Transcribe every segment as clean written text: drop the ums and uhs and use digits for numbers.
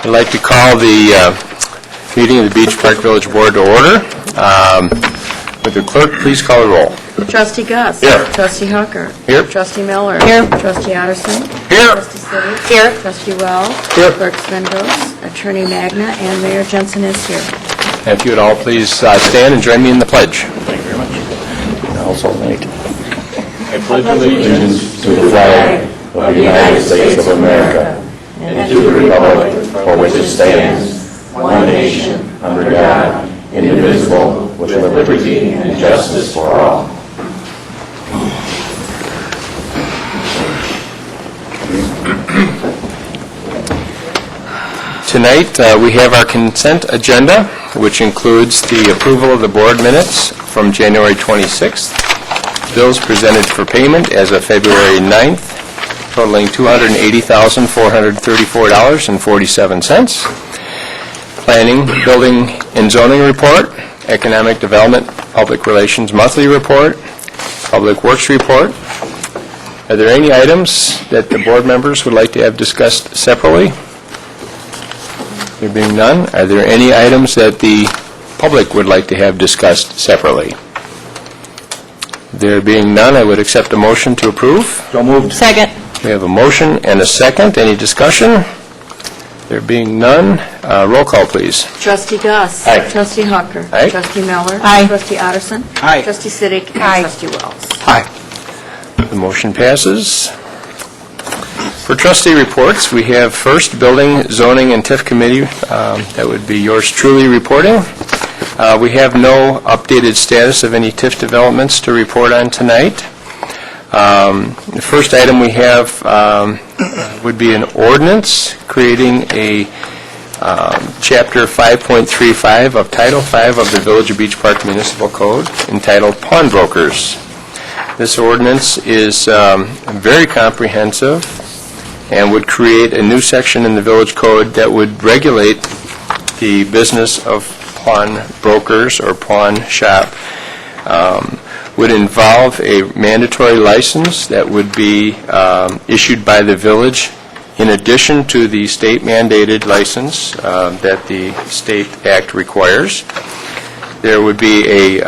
I'd like to call the meeting of the Beach Park Village Board to order. Would the clerk please call the roll? Trustee Gus. Here. Trustee Hucker. Here. Trustee Miller. Here. Trustee Otterson. Here. Trustee City. Here. Trustee Wells. Here. Clerk Svendos. Attorney Magna. And Mayor Jensen is here. If you would all please stand and join me in the pledge. Thank you very much. And also, Nate. I pledge Allegiance to the flag of the United States of America and to the republic for which it stands, one nation, under God, indivisible, with liberty and justice for all. Tonight, we have our consent agenda, which includes the approval of the board minutes from January 26th, bills presented for payment as of February 9th, totaling $280,434.47, planning, building, and zoning report, economic development, public relations monthly report, public works report. Are there any items that the board members would like to have discussed separately? There being none, are there any items that the public would like to have discussed separately? There being none, I would accept a motion to approve. So moved. Second. We have a motion and a second. Any discussion? There being none, roll call, please. Trustee Gus. Aye. Trustee Hucker. Aye. Trustee Miller. Aye. Trustee Otterson. Aye. Trustee City. Aye. And Trustee Wells. Aye. The motion passes. For trustee reports, we have first Building, Zoning, and TIF Committee. That would be yours truly reporting. We have no updated status of any TIF developments to report on tonight. The first item we have would be an ordinance creating a Chapter 5.35 of Title 5 of the Village of Beach Park Municipal Code entitled Pawnbrokers. This ordinance is very comprehensive and would create a new section in the Village Code that would regulate the business of pawn brokers or pawn shop. Would involve a mandatory license that would be issued by the village in addition to the state-mandated license that the State Act requires. There would be a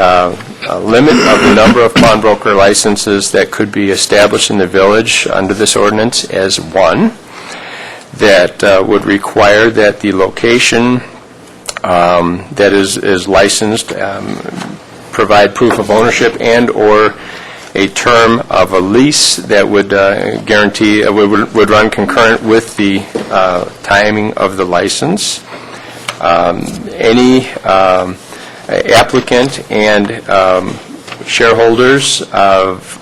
limit of the number of pawnbroker licenses that could be established in the village under this ordinance as one, that would require that the location that is licensed provide proof of ownership and or a term of a lease that would guarantee, would run concurrent with the timing of the license. Any applicant and shareholders of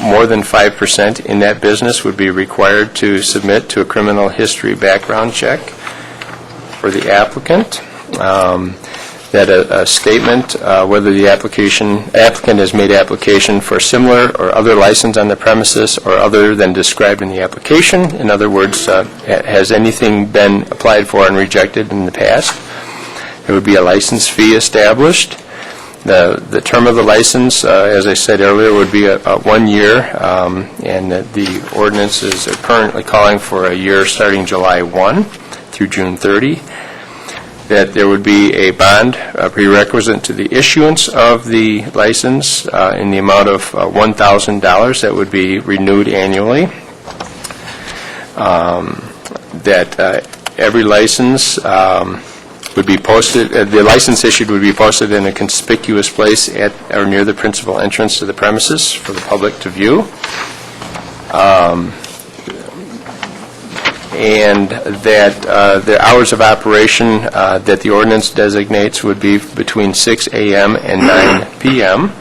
more than 5% in that business would be required to submit to a criminal history background check for the applicant. That a statement, whether the applicant has made application for similar or other license on the premises or other than described in the application. In other words, has anything been applied for and rejected in the past? There would be a license fee established. The term of the license, as I said earlier, would be a 1 year, and the ordinance is currently calling for a year starting July 1 through June 30. That there would be a bond prerequisite to the issuance of the license in the amount of $1,000 that would be renewed annually. That every license would be posted, the license issued would be posted in a conspicuous place at or near the principal entrance to the premises for the public to view. And that the hours of operation that the ordinance designates would be between 6 a.m. and 9 p.m.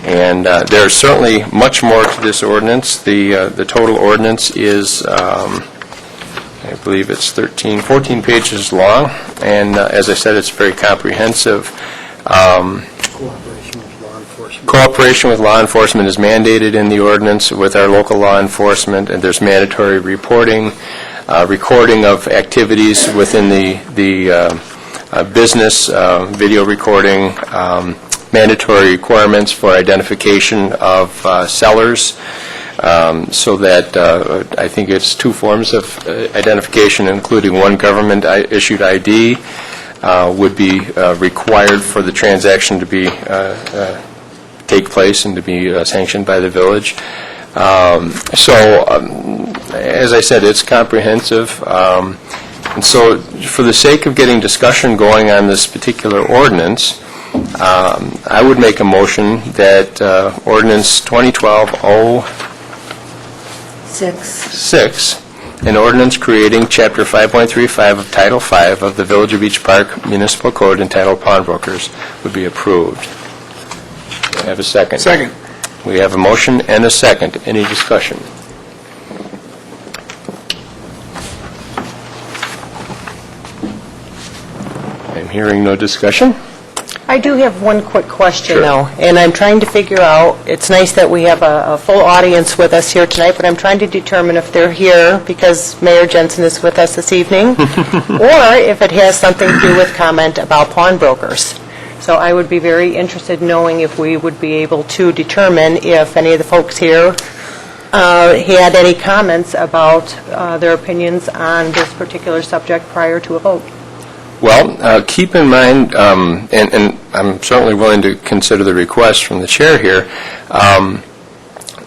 And there's certainly much more to this ordinance. The total ordinance is, I believe it's 14 pages long, and as I said, it's very comprehensive. Cooperation with law enforcement is mandated in the ordinance with our local law enforcement, and there's mandatory reporting, recording of activities within the business, video recording, mandatory requirements for identification of sellers, so that I think it's 2 forms of identification, including one government-issued ID, would be required for the transaction to be take place and to be sanctioned by the village. As I said, it's comprehensive. And so for the sake of getting discussion going on this particular ordinance, I would make a motion that ordinance 2012-06, an ordinance creating Chapter 5.35 of Title V of the Village of Beach Park Municipal Code entitled Pawnbrokers would be approved. Do I have a second? Second. We have a motion and a second. Any discussion? I'm hearing no discussion. I do have one quick question, Sure. though, and I'm trying to figure out, it's nice that we have a full audience with us here tonight, but I'm trying to determine if they're here because Mayor Jensen is with us this evening, or if it has something to do with comment about pawnbrokers. So I would be very interested in knowing if we would be able to determine if any of the folks here had any comments about their opinions on this particular subject prior to a vote. Well, keep in mind, and I'm certainly willing to consider the request from the chair here,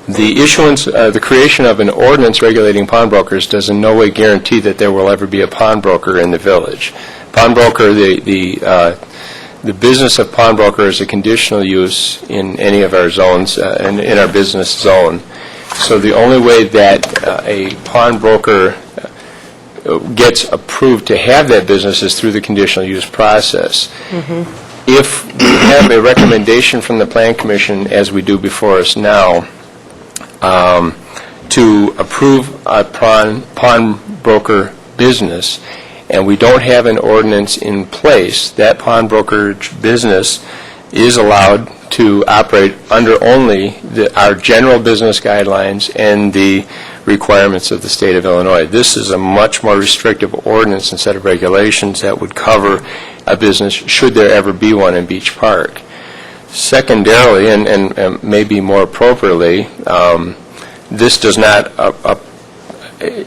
the issuance, the creation of an ordinance regulating pawnbrokers does in no way guarantee that there will ever be a pawnbroker in the village. Pawnbroker, the business of pawnbroker is a conditional use in any of our zones, in our business zone. So the only way that a pawnbroker gets approved to have that business is through the conditional use process. If we have a recommendation from the Plan Commission, as we do before us now, to approve a pawnbroker business, and we don't have an ordinance in place, that pawnbroker business is allowed to operate under only our general business guidelines and the requirements of the state of Illinois. This is a much more restrictive ordinance and set of regulations that would cover a business should there ever be one in Beach Park. Secondarily, and maybe more appropriately, this does not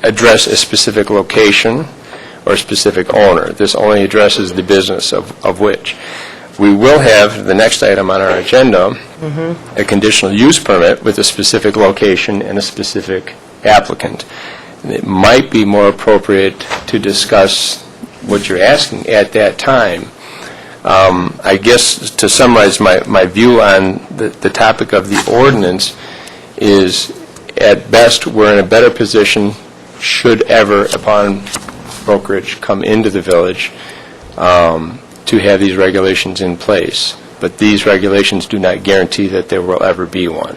address a specific location or specific owner. This only addresses the business of which. We will have, the next item on our agenda, a conditional use permit with a specific location and a specific applicant. It might be more appropriate to discuss what you're asking at that time. I guess to summarize my view on the topic of the ordinance is, at best, we're in a better position should ever a pawnbrokerage come into the village to have these regulations in place. But these regulations do not guarantee that there will ever be one.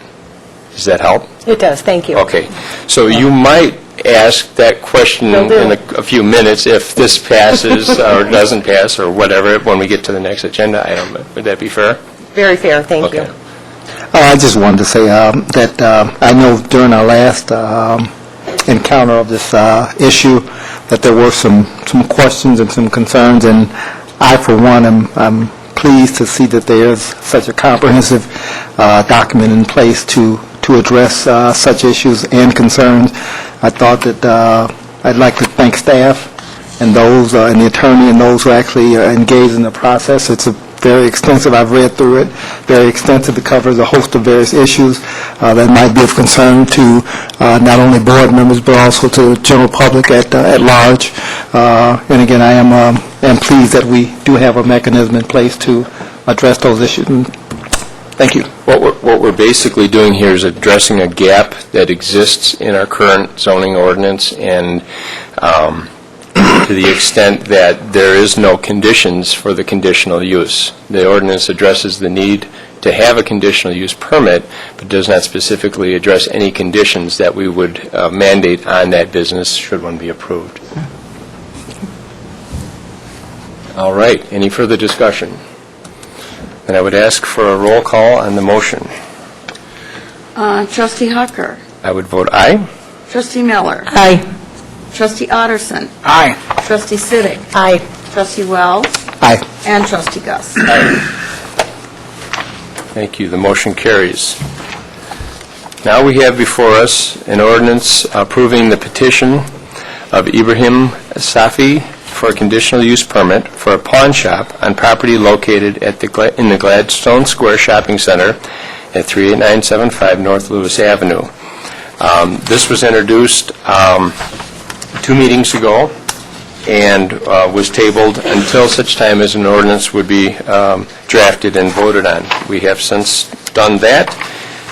Does that help? It does, thank you. Okay. So you might ask that question Will do. in a few minutes if this passes or doesn't pass or whatever when we get to the next agenda item. Would that be fair? Very fair, thank you. Okay. I just wanted to say that I know during our last encounter of this issue that there were some questions and some concerns, and I, for one, am pleased to see that there is such a comprehensive document in place to address such issues and concerns. I thought that I'd like to thank staff and those, and the attorney and those who actually engaged in the process. It's very extensive. I've read through it. Very extensive. It covers a host of various issues that might be of concern to not only board members but also to the general public at large. And again, I am pleased that we do have a mechanism in place to address those issues. Thank you. What we're basically doing here is addressing a gap that exists in our current zoning ordinance, and to the extent that there is no conditions for the conditional use. The ordinance addresses the need to have a conditional use permit, but does not specifically address any conditions that we would mandate on that business should one be approved. All right. Any further discussion? Then I would ask for a roll call on the motion. Trustee Hucker. I would vote aye. Trustee Miller. Aye. Trustee Otterson. Aye. Trustee Siddick. Aye. Trustee Wells. Aye. And Trustee Gus. Thank you. The motion carries. Now we have before us an ordinance approving the petition of Ibrahim Safi for a conditional use permit for a pawn shop on property located in the Gladstone Square Shopping Center at 38975 North Lewis Avenue. This was introduced 2 meetings ago and was tabled until such time as an ordinance would be drafted and voted on. We have since done that.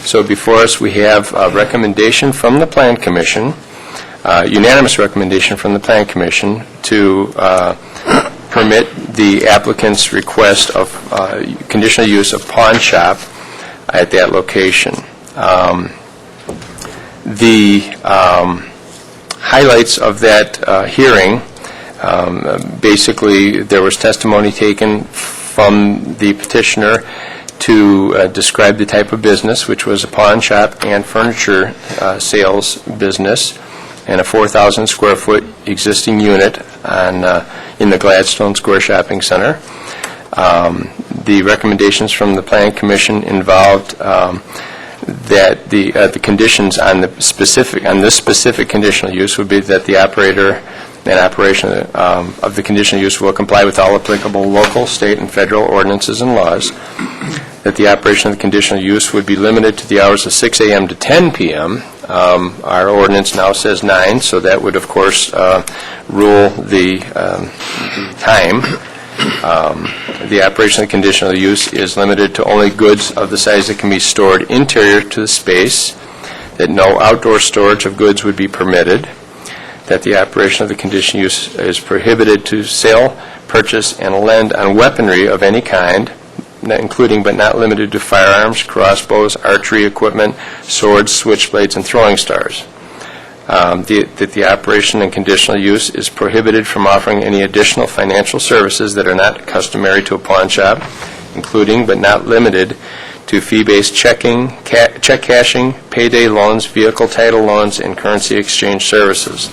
So before us, we have a recommendation from the Plan Commission, unanimous recommendation from the Plan Commission to permit the applicant's request of conditional use of pawn shop at that location. The highlights of that hearing, basically, there was testimony taken from the petitioner to describe the type of business, which was a pawn shop and furniture sales business, and a 4,000 square foot existing unit in the Gladstone Square Shopping Center. The recommendations from the Plan Commission involved that the conditions on this specific conditional use would be that the operator and operation of the conditional use will comply with all applicable local, state, and federal ordinances and laws, that the operation of the conditional use would be limited to the hours of 6 a.m. to 10 p.m. Our ordinance now says 9, so that would, of course, rule the time. The operation of the conditional use is limited to only goods of the size that can be stored interior to the space, that no outdoor storage of goods would be permitted, that the operation of the conditional use is prohibited to sell, purchase, and lend on weaponry of any kind, including but not limited to firearms, crossbows, archery equipment, swords, switchblades, and throwing stars. That the operation and conditional use is prohibited from offering any additional financial services that are not customary to a pawn shop, including but not limited to fee-based check cashing, payday loans, vehicle title loans, and currency exchange services.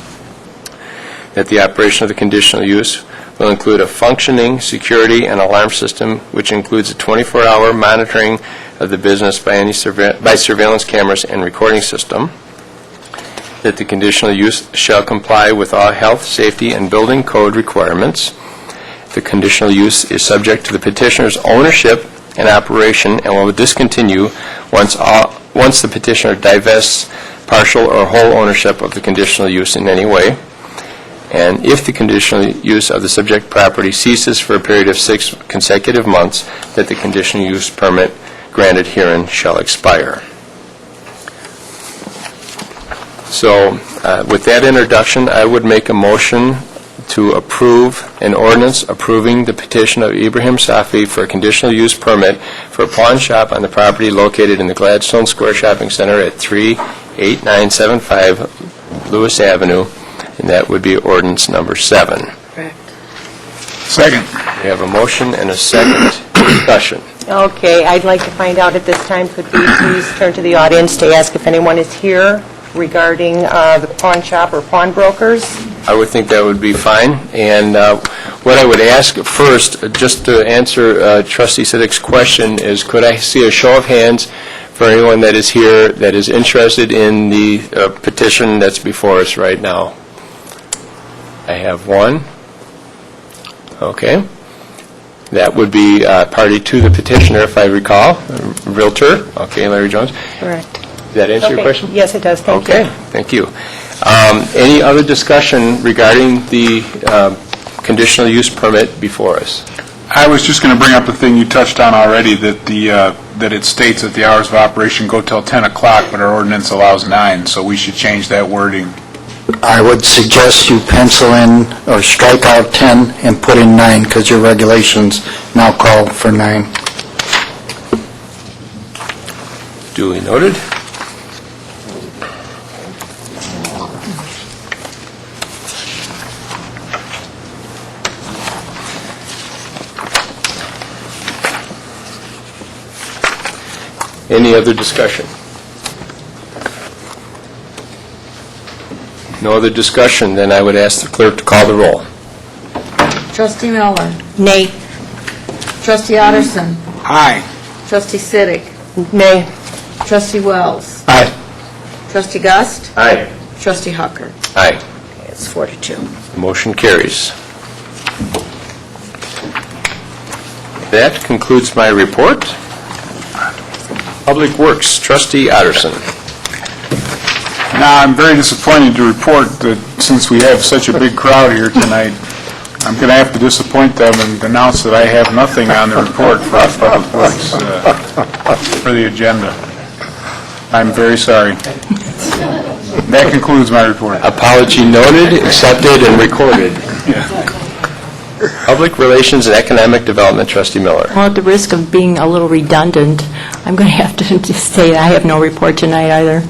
That the operation of the conditional use will include a functioning security and alarm system, which includes a 24-hour monitoring of the business by surveillance cameras and recording system. That the conditional use shall comply with all health, safety, and building code requirements. The conditional use is subject to the petitioner's ownership and operation and will discontinue once the petitioner divests partial or whole ownership of the conditional use in any way. And if the conditional use of the subject property ceases for a period of 6 consecutive months, that the conditional use permit granted herein shall expire. So, with that introduction, I would make a motion to approve an ordinance approving the petition of Ibrahim Safi for a conditional use permit for a pawn shop on the property located in the Gladstone Square Shopping Center at 38975 Lewis Avenue, and that would be ordinance number 7. Correct. Second. We have a motion and a second discussion. Okay, I'd like to find out at this time, could we please turn to the audience to ask if anyone is here regarding the pawn shop or pawnbrokers? I would think that would be fine. And what I would ask first, just to answer Trustee Siddick's question, is could I see a show of hands for anyone that is here that is interested in the petition that's before us right now? I have one. Okay. That would be party to the petitioner, if I recall. Realtor. Okay, Larry Jones. Correct. Does that answer your question? Yes, it does. Thank you. Okay, thank you. Any other discussion regarding the conditional use permit before us? I was just going to bring up the thing you touched on already, that that it states that the hours of operation go till 10 o'clock, but our ordinance allows 9, so we should change that wording. I would suggest you pencil in or strike out 10 and put in 9, because your regulations now call for 9. Duly noted. Any other discussion? No other discussion, then I would ask the clerk to call the roll. Trustee Miller. Nay. Trustee Otterston. Aye. Trustee Siddick. Nay. Trustee Wells. Aye. Trustee Gus? Aye. Trustee Hucker? Aye. It's 4-2. Motion carries. That concludes my report. Public Works, Trustee Otterson. Now, I'm very disappointed to report that since we have such a big crowd here tonight, I'm going to have to disappoint them and announce that I have nothing on the report for Public Works for the agenda. I'm very sorry. That concludes my report. Apology noted, accepted, and recorded. Public Relations and Economic Development, Trustee Miller. Well, at the risk of being a little redundant, I'm going to have to just say I have no report tonight either.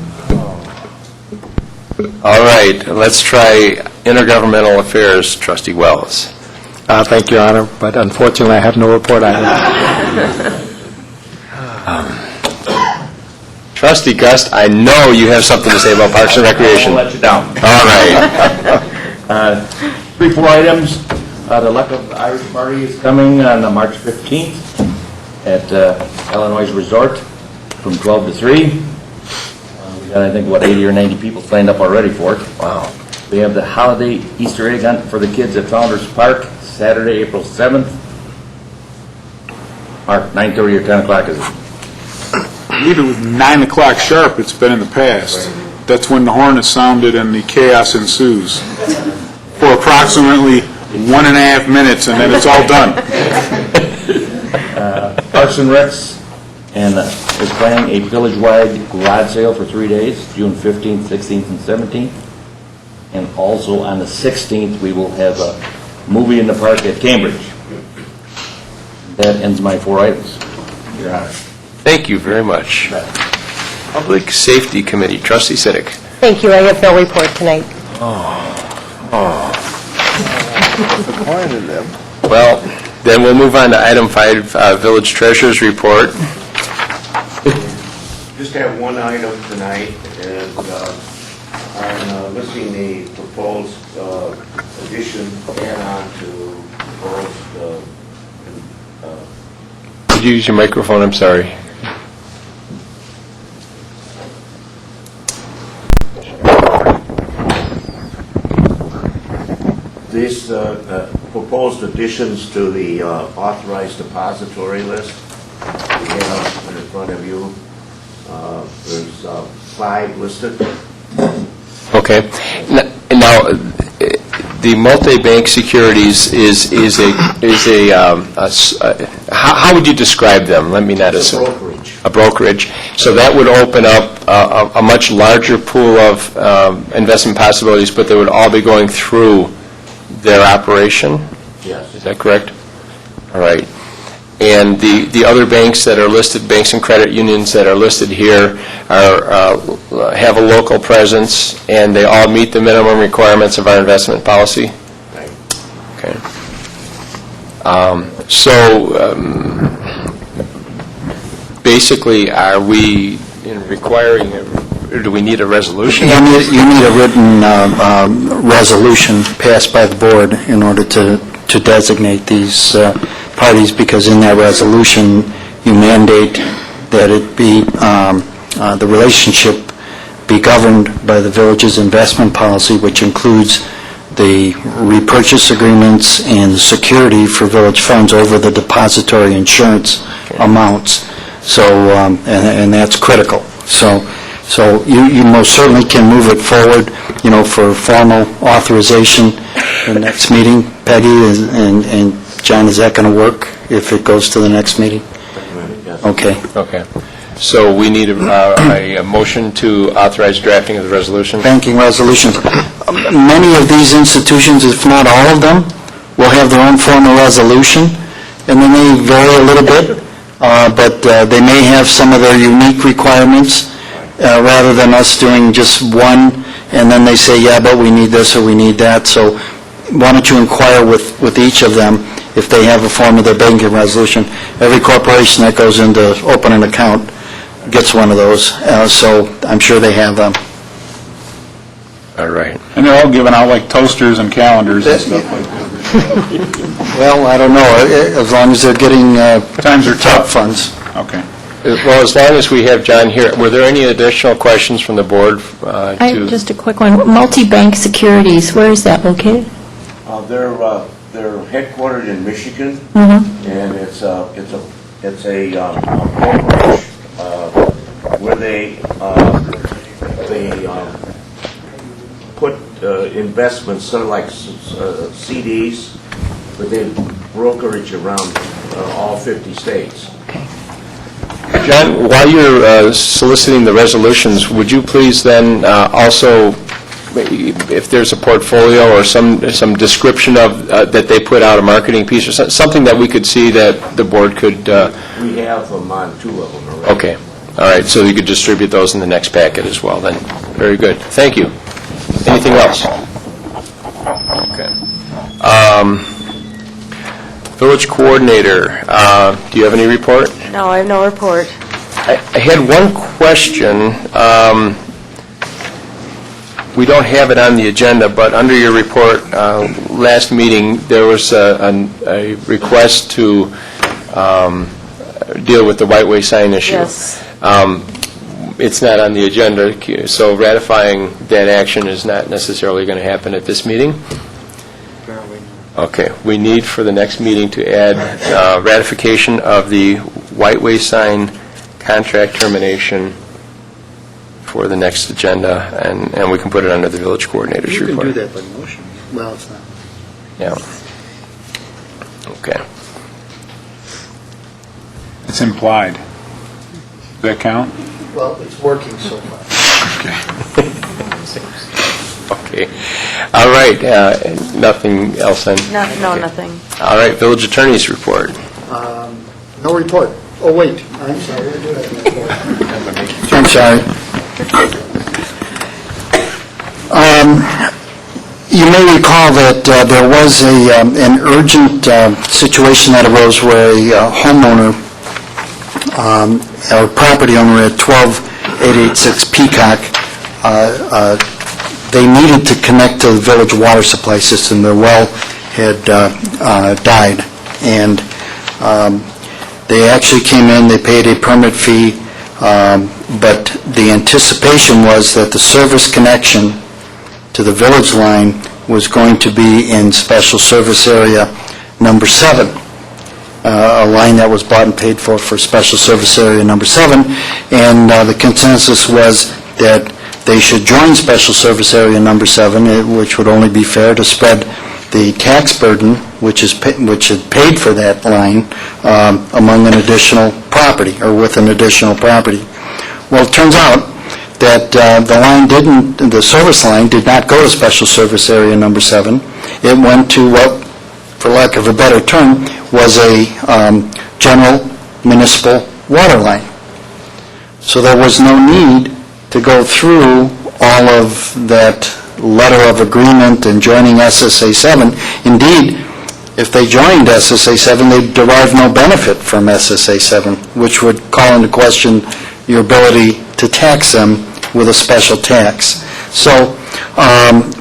All right, let's try Intergovernmental Affairs, Trustee Wells. Thank you, Your Honor, but unfortunately, I have no report on it. Trustee Gust, I know you have something to say about Parks and Recreation. I'll let you down. All right. 3, 4 items. The Luck of the Irish Party is coming on March 15th at Illinois Resort from 12 to 3. We got, I think, 80 or 90 people signed up already for it. Wow. We have the holiday Easter egg hunt for the kids at Founders Park, Saturday, April 7th. Mark, 9:30 or 10 o'clock is it? I believe it was 9 o'clock sharp, it's been in the past. That's when the horn is sounded and the chaos ensues for approximately 1.5 minutes, and then it's all done. Parks and Recs and is planning a village-wide garage sale for 3 days, June 15th, 16th, and 17th. And also on the 16th, we will have a movie in the park at Cambridge. That ends my 4 items, Your Honor. Thank you very much. Public Safety Committee, Trustee Siddick. Thank you, I have no report tonight. Well, then we'll move on to item 5, Village Treasurer's Report. Just have one item tonight, and I'm listing the proposed addition add-on to proposed, Could you use your microphone? I'm sorry. these proposed additions to the authorized depository list. We have in front of you. There's 5 listed. Okay. Now, the multi-bank securities is a how would you describe them? Let me not It's a assume. brokerage. A brokerage. So that would open up a much larger pool of investment possibilities, but they would all be going through their operation? Yes. Is that correct? All right. And the other banks that are listed, banks and credit unions that are listed here, have a local presence, and they all meet the minimum requirements of our investment policy? Right. Okay. Basically, are we requiring, or do we need a resolution? You need a written resolution passed by the board in order to designate these parties, because in that resolution, you mandate that it be, the relationship be governed by the village's investment policy, which includes the repurchase agreements and security for village funds over the depository insurance amounts. So, and that's critical. So you most certainly can move it forward, for formal authorization the next meeting. Peggy and John, is that going to work if it goes to the next meeting? Yes. Okay. Okay. So we need a motion to authorize drafting of the resolution? Banking resolutions. Many of these institutions, if not all of them, will have their own formal resolution, and they may vary a little bit, but they may have some of their unique requirements, rather than us doing just one, and then they say, yeah, but we need this or we need that. So why don't you inquire with each of them if they have a form of their banking resolution. Every corporation that goes in to open an account gets one of those, so I'm sure they have them. All right. And they're all given out like toasters and calendars and stuff like that. Well, I don't know, as long as they're getting Times are tough. funds. Okay. Well, as long as we have John here, were there any additional questions from the board Just a quick one. Multi-bank securities, where is that located? They're headquartered in Michigan, and it's a brokerage where they put investments, sort of like CDs, but they brokerage around all 50 states. John, while you're soliciting the resolutions, would you please then also, if there's a portfolio or some description of, that they put out, a marketing piece or something that we could see that the board could... We have them on 2 of them already. Okay, all right, so you could distribute those in the next packet as well, then. Very good, thank you. Anything else? Okay. Village Coordinator, do you have any report? No, I have no report. I had one question. We don't have it on the agenda, but under your report, last meeting, there was a request to deal with the White Way sign issue. Yes. It's not on the agenda, so ratifying that action is not necessarily going to happen at this meeting? Okay. We need for the next meeting to add ratification of the White Way sign contract termination for the next agenda, and we can put it under the village coordinator's report. You can do that by motion. Well, it's not. Yeah. Okay. It's implied. Does that count? Well, it's working so far. Okay. All right. Nothing else then? No, nothing. All right. Village attorney's report. No report. Oh, wait, I'm sorry, we do have a report. I'm sorry. You may recall that there was an urgent situation that arose where a homeowner, or property owner at 12886 Peacock, they needed to connect to the village water supply system. Their well had died, and they actually came in, they paid a permit fee, but the anticipation was that the service connection to the village line was going to be in Special Service Area Number 7, a line that was bought and paid for Special Service Area Number 7, and the consensus was that they should join Special Service Area Number 7, which would only be fair to spread the tax burden, which had paid for that line, among an additional property, or with an additional property. Well, it turns out that the service line did not go to Special Service Area Number 7. It went to what, for lack of a better term, was a general municipal water line. So there was no need to go through all of that letter of agreement and joining SSA 7. Indeed, if they joined SSA 7, they'd derive no benefit from SSA 7, which would call into question your ability to tax them with a special tax. So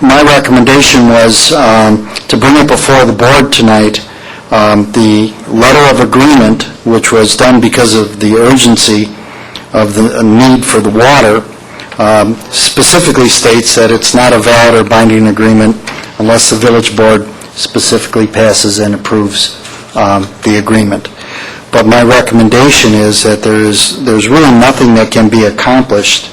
my recommendation was to bring it before the board tonight, the letter of agreement, which was done because of the urgency of the need for the water, specifically states that it's not a valid or binding agreement unless the village board specifically passes and approves the agreement. But my recommendation is that there's really nothing that can be accomplished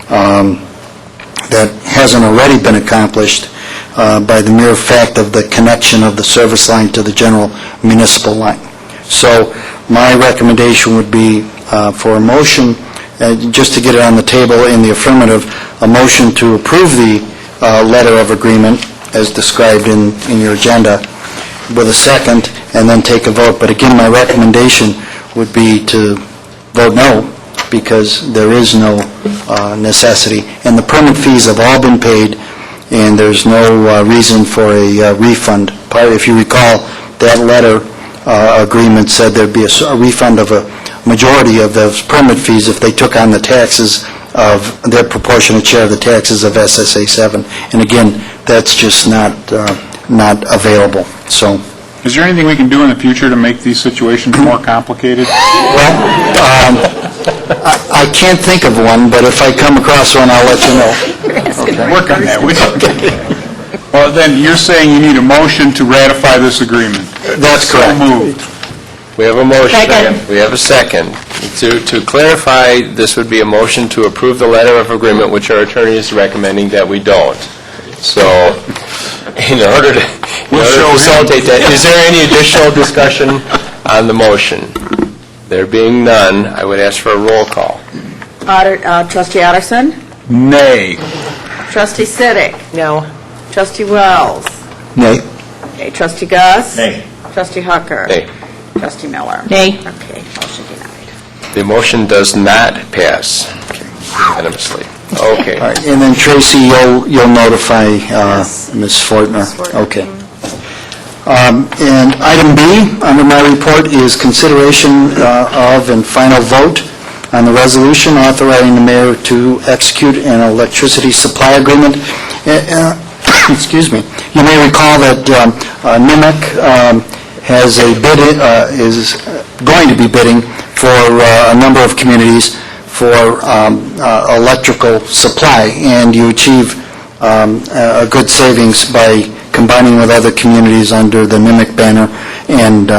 that hasn't already been accomplished by the mere fact of the connection of the service line to the general municipal line. So my recommendation would be for a motion, just to get it on the table in the affirmative, a motion to approve the letter of agreement as described in your agenda with a second, and then take a vote. But again, my recommendation would be to vote no, because there is no necessity. And the permit fees have all been paid, and there's no reason for a refund. If you recall, that letter agreement said there'd be a refund of a majority of those permit fees if they took on the taxes of their proportionate share of the taxes of SSA 7. And again, that's just not available. So, Is there anything we can do in the future to make these situations more complicated? well, I can't think of one, but if I come across one, I'll let you know. Work on that, would you? Well, then, you're saying you need a motion to ratify this agreement? That's correct. So moved. We have a motion. Second. We have a second. To clarify, this would be a motion to approve the letter of agreement, which our attorney is recommending that we don't. So, in order to facilitate that, is there any additional discussion on the motion? There being none, I would ask for a roll call. Trustee Otterston? Nay. Trustee Siddick? No. Trustee Wells? Nay. Okay, Trustee Gus? Nay. Trustee Hucker? Nay. Trustee Miller? Nay. Okay, motion denied. The motion does not pass unanimously. Okay. All right, and then Tracy, you'll notify Ms. Fortner? Okay. And item B under my report is consideration of and final vote on the resolution authorizing the mayor to execute an electricity supply agreement. Excuse me. You may recall that NIMIC has a bid, is going to be bidding for a number of communities for electrical supply, and you achieve a good savings by combining with other communities under the NIMIC banner and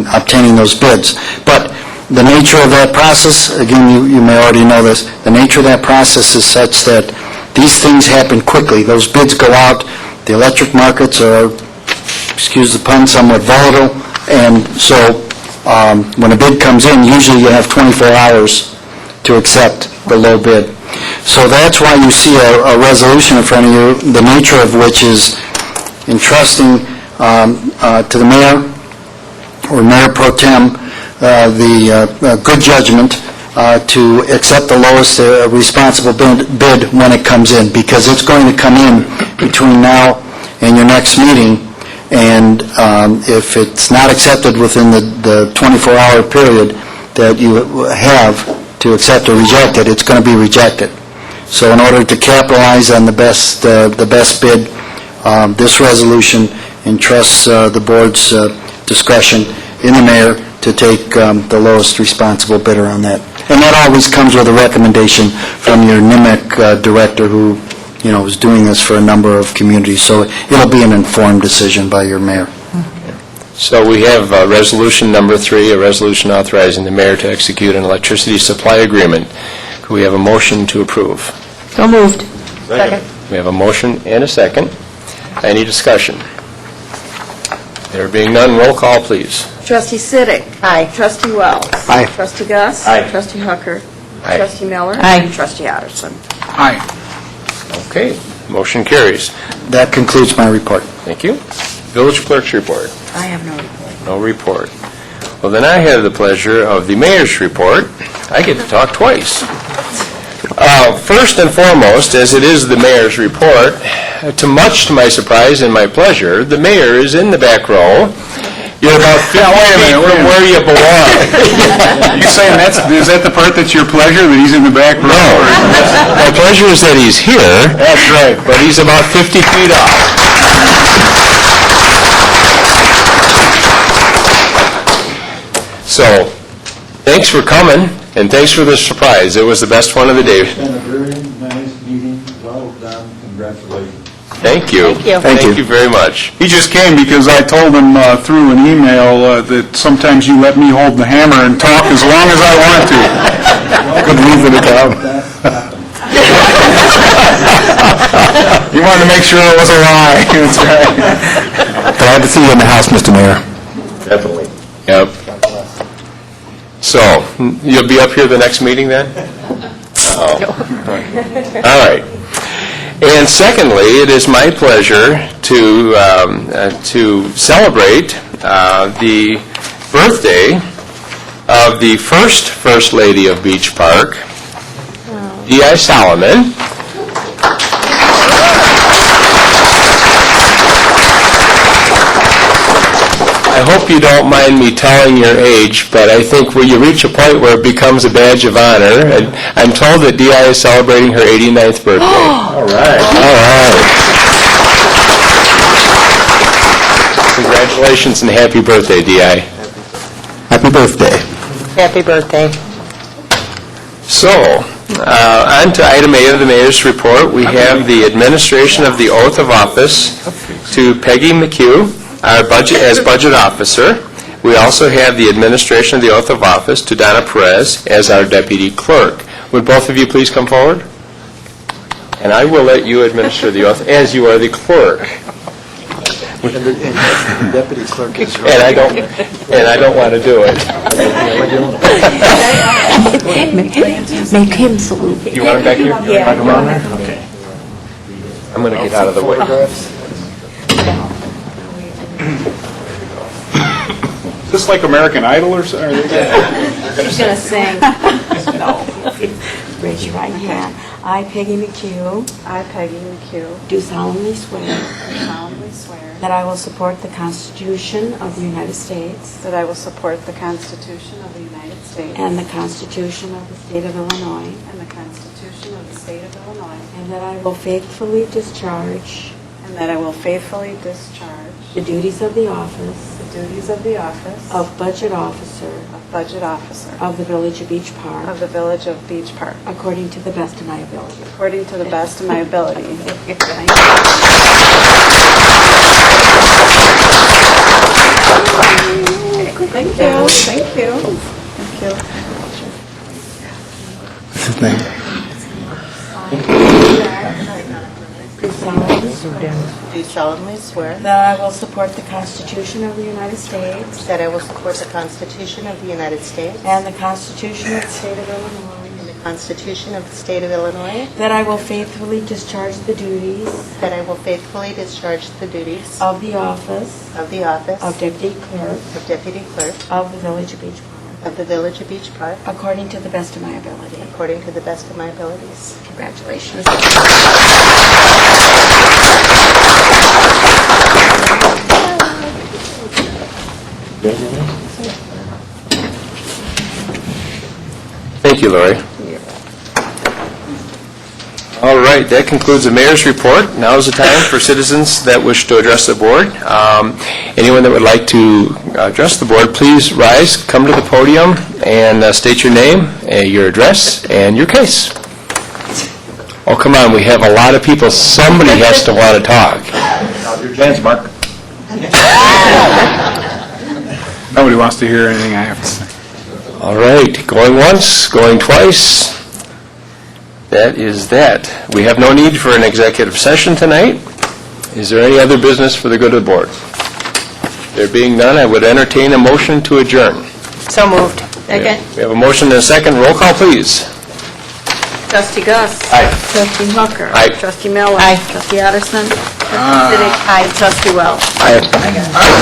obtaining those bids. But the nature of that process, again, you may already know this, the nature of that process is such that these things happen quickly. Those bids go out, the electric markets are, excuse the pun, somewhat volatile, and so when a bid comes in, usually you have 24 hours to accept the low bid. So that's why you see a resolution in front of you, the nature of which is entrusting to the mayor or Mayor Pro Tem the good judgment to accept the lowest responsible bid when it comes in, because it's going to come in between now and your next meeting, and if it's not accepted within the 24-hour period that you have to accept or reject it, it's going to be rejected. So in order to capitalize on the best bid, this resolution entrusts the board's discretion in the mayor to take the lowest responsible bidder on that. And that always comes with a recommendation from your NIMIC director who, is doing this for a number of communities. So it'll be an informed decision by your mayor. So we have resolution number 3, a resolution authorizing the mayor to execute an electricity supply agreement. Could we have a motion to approve? So moved. Second. We have a motion and a second. Any discussion? There being none, roll call, please. Trustee Siddick? Aye. Trustee Wells? Aye. Trustee Gus? Aye. Trustee Hucker? Aye. Trustee Miller? Aye. Trustee Otterston? Aye. Okay, motion carries. That concludes my report. Thank you. Village clerk's report. I have no report. No report. Well, then I have the pleasure of the mayor's report. I get to talk twice. First and foremost, as it is the mayor's report, much to my surprise and my pleasure, the mayor is in the back row. You're about 50 feet from where you belong. You saying is that the part that's your pleasure, that he's in the back row? No, my pleasure is that he's here. That's right. But he's about 50 feet off. So, thanks for coming, and thanks for the surprise. It was the best one of the day. It's been a very nice meeting, well done, congratulations. Thank you. Thank you. Thank you very much. He just came because I told him through an email that sometimes you let me hold the hammer and talk as long as I want to. Could leave it at that. He wanted to make sure it was a lie. That's right. Glad to see you in the house, Mr. Mayor. Definitely. Yep. So, you'll be up here the next meeting then? Oh. All right. And secondly, it is my pleasure to celebrate the birthday of the First Lady of Beach Park, D.I. Solomon. I hope you don't mind me telling your age, but I think when you reach a point where it becomes a badge of honor, and I'm told that D.I. is celebrating her 89th birthday. All right. All right. Congratulations and happy birthday, D.I. Happy birthday. Happy birthday. So, on to item A of the mayor's report. We have the administration of the oath of office to Peggy McHugh, our as budget officer. We also have the administration of the oath of office to Donna Perez as our deputy clerk. Would both of you please come forward? And I will let you administer the oath as you are the clerk. Deputy clerk is And I don't want to do it. Make him salute. You want him back here? Yeah. Come on there? Okay. I'm going to get out of the way. Is this like American Idol or something? He's going to sing. No. Raise your right hand. I, Peggy McHugh, I, Peggy McHugh, do solemnly swear do solemnly swear that I will support the Constitution of the United States that I will support the Constitution of the United States and the Constitution of the State of Illinois, and the Constitution of the State of Illinois, and that I will faithfully discharge and that I will faithfully discharge the duties of the office the duties of the office of Budget Officer Budget Officer of the Village of Beach Park of the Village of Beach Park, according to the best of my ability. according to the best of my ability. Thank you. Thank you. Thank you. What's his name? Do solemnly swear That I will support the Constitution of the United States that I will support the Constitution of the United States and the Constitution of the State of Illinois. and the Constitution of the State of Illinois, That I will faithfully discharge the duties that I will faithfully discharge the duties of the office of the office of Deputy Clerk of Deputy Clerk of the Village of Beach Park, of the Village of Beach Park, according to the best of my ability. according to the best of my abilities. Congratulations. Thank you, Lori. All right, that concludes the mayor's report. Now is the time for citizens that wish to address the board. Anyone that would like to address the board, please rise, come to the podium, and state your name, your address, and your case. Oh, come on, we have a lot of people. Somebody has to want to talk. Your chance, Mark. Nobody wants to hear anything I have to say. All right, going once, going twice. That is that. We have no need for an executive session tonight. Is there any other business for the good of the board? There being none, I would entertain a motion to adjourn. So moved. Second. We have a motion and a second. Roll call, please. Trustee Gus. Aye. Trustee Hooker. Aye. Trustee Miller. Aye. Trustee Addison. Trustee Siddick. Aye. Trustee Wells. Aye.